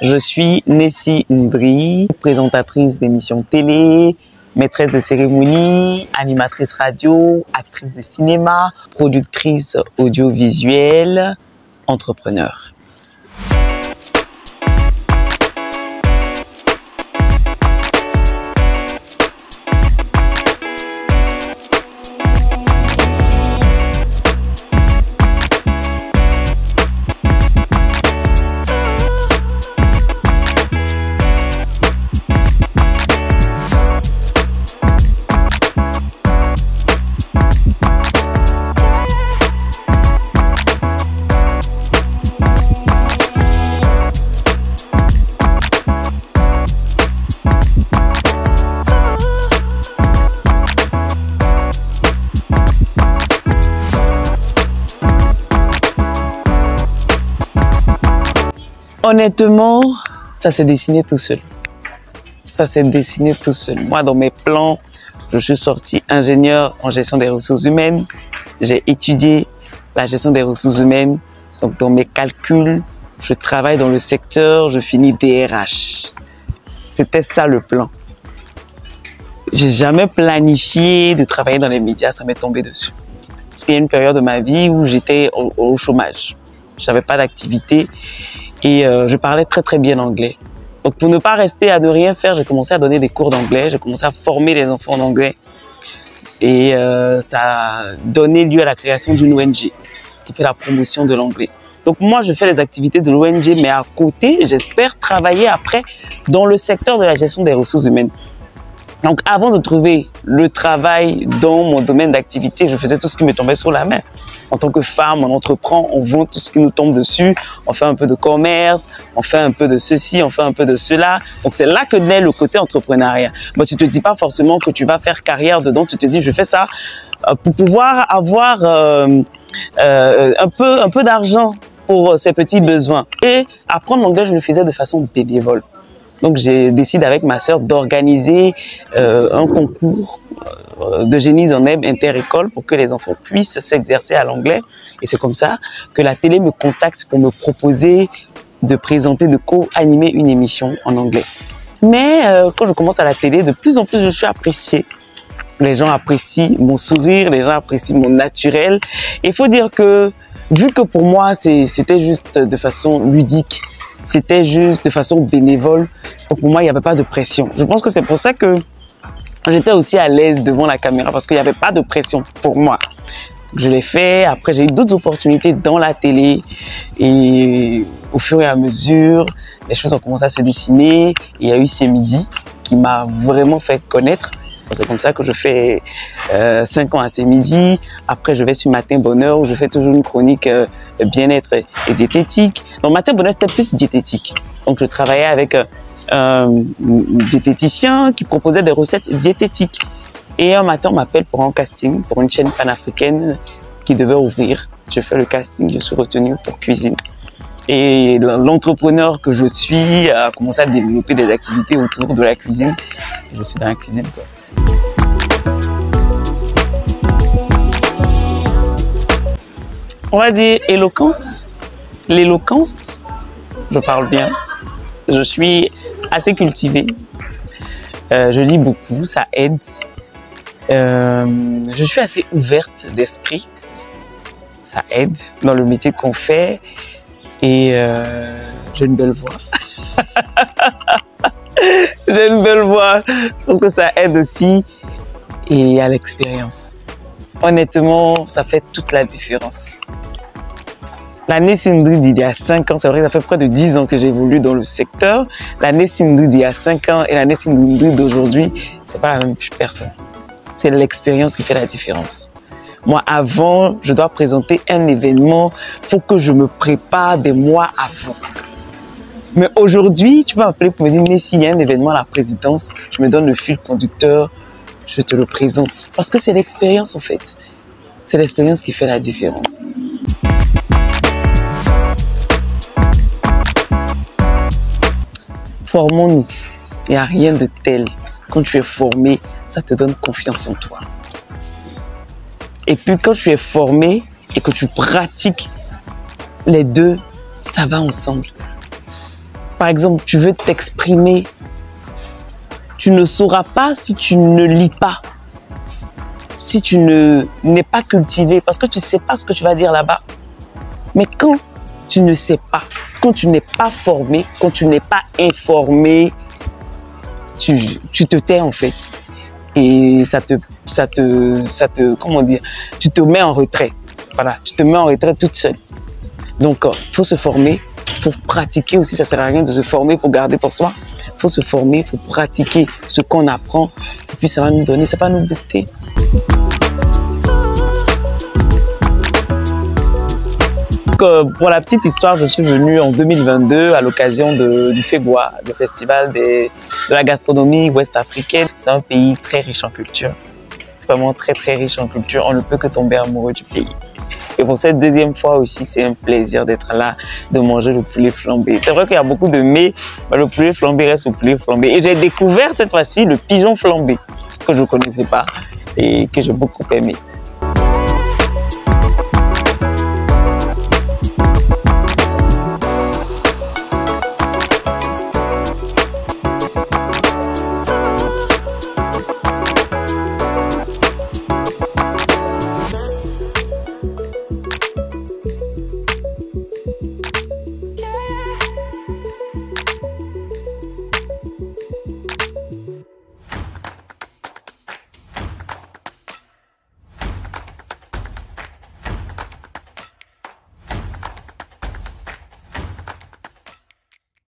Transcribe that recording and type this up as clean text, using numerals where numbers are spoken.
Je suis Nessie Ndri, présentatrice d'émissions télé, maîtresse de cérémonie, animatrice radio, actrice de cinéma, productrice audiovisuelle, entrepreneur. Honnêtement, ça s'est dessiné tout seul. Ça s'est dessiné tout seul. Moi, dans mes plans, je suis sortie ingénieur en gestion des ressources humaines. J'ai étudié la gestion des ressources humaines. Donc, dans mes calculs, je travaille dans le secteur, je finis DRH. C'était ça le plan. J'ai jamais planifié de travailler dans les médias, ça m'est tombé dessus. Parce qu'il y a une période de ma vie où j'étais au chômage. Je n'avais pas d'activité. Et je parlais très bien anglais. Donc pour ne pas rester à ne rien faire, j'ai commencé à donner des cours d'anglais, j'ai commencé à former les enfants en anglais. Et ça a donné lieu à la création d'une ONG qui fait la promotion de l'anglais. Donc moi, je fais les activités de l'ONG, mais à côté, j'espère travailler après dans le secteur de la gestion des ressources humaines. Donc avant de trouver le travail dans mon domaine d'activité, je faisais tout ce qui me tombait sur la main. En tant que femme, on entreprend, on vend tout ce qui nous tombe dessus, on fait un peu de commerce, on fait un peu de ceci, on fait un peu de cela. Donc c'est là que naît le côté entrepreneuriat. Bon, tu te dis pas forcément que tu vas faire carrière dedans, tu te dis je fais ça pour pouvoir avoir un peu d'argent pour ses petits besoins. Et apprendre l'anglais, je le faisais de façon bénévole. Donc j'ai décidé avec ma sœur d'organiser un concours de génie en herbe inter-école pour que les enfants puissent s'exercer à l'anglais. Et c'est comme ça que la télé me contacte pour me proposer de présenter, de co-animer une émission en anglais. Mais quand je commence à la télé, de plus en plus je suis appréciée. Les gens apprécient mon sourire, les gens apprécient mon naturel. Et il faut dire que, vu que pour moi c'était juste de façon ludique, c'était juste de façon bénévole, pour moi il n'y avait pas de pression. Je pense que c'est pour ça que j'étais aussi à l'aise devant la caméra, parce qu'il n'y avait pas de pression pour moi. Je l'ai fait, après j'ai eu d'autres opportunités dans la télé et au fur et à mesure, les choses ont commencé à se dessiner. Et il y a eu C'est Midi qui m'a vraiment fait connaître. C'est comme ça que je fais 5 ans à C'est Midi. Après, je vais sur Matin Bonheur où je fais toujours une chronique bien-être et diététique. Donc, Matin Bonheur, c'était plus diététique. Donc, je travaillais avec un diététicien qui proposait des recettes diététiques. Et un matin, on m'appelle pour un casting pour une chaîne panafricaine qui devait ouvrir. Je fais le casting, je suis retenue pour cuisine. Et l'entrepreneur que je suis a commencé à développer des activités autour de la cuisine. Je suis dans la cuisine, quoi. On va dire éloquente. L'éloquence, je parle bien. Je suis assez cultivée. Je lis beaucoup, ça aide. Je suis assez ouverte d'esprit. Ça aide dans le métier qu'on fait. Et j'ai une belle voix. J'ai une belle voix. Je pense que ça aide aussi. Et à l'expérience. Honnêtement, ça fait toute la différence. La Nessie Ndri d'il y a 5 ans, c'est vrai que ça fait près de 10 ans que j'évolue dans le secteur. La Nessie Ndri d'il y a 5 ans et la Nessie Ndri d'aujourd'hui, c'est pas la même personne. C'est l'expérience qui fait la différence. Moi, avant, je dois présenter un événement, il faut que je me prépare des mois avant. Mais aujourd'hui, tu peux m'appeler pour me dire, Nessie, il y a un événement à la présidence, je me donne le fil conducteur, je te le présente. Parce que c'est l'expérience en fait. C'est l'expérience qui fait la différence. Formons-nous. Il n'y a rien de tel. Quand tu es formé, ça te donne confiance en toi. Et puis quand tu es formé et que tu pratiques, les deux, ça va ensemble. par exemple, tu veux t'exprimer, tu ne sauras pas si tu ne lis pas, si tu n'es pas cultivé, parce que tu ne sais pas ce que tu vas dire là-bas. Mais quand tu ne sais pas, quand tu n'es pas formé, quand tu n'es pas informé, tu te tais en fait. Et comment dire, tu te mets en retrait. Voilà, tu te mets en retrait toute seule. Donc, il faut se former, il faut pratiquer aussi. Ça ne sert à rien de se former pour garder pour soi. Il faut se former, il faut pratiquer ce qu'on apprend. Et puis, ça va nous donner, ça va nous booster. Pour la petite histoire, je suis venue en 2022 à l'occasion du FEGWA, le festival de la gastronomie ouest-africaine. C'est un pays très riche en culture, vraiment très très riche en culture. On ne peut que tomber amoureux du pays. Et pour cette deuxième fois aussi, c'est un plaisir d'être là, de manger le poulet flambé. C'est vrai qu'il y a beaucoup de mets, mais le poulet flambé reste le poulet flambé. Et j'ai découvert cette fois-ci le pigeon flambé, que je ne connaissais pas et que j'ai beaucoup aimé.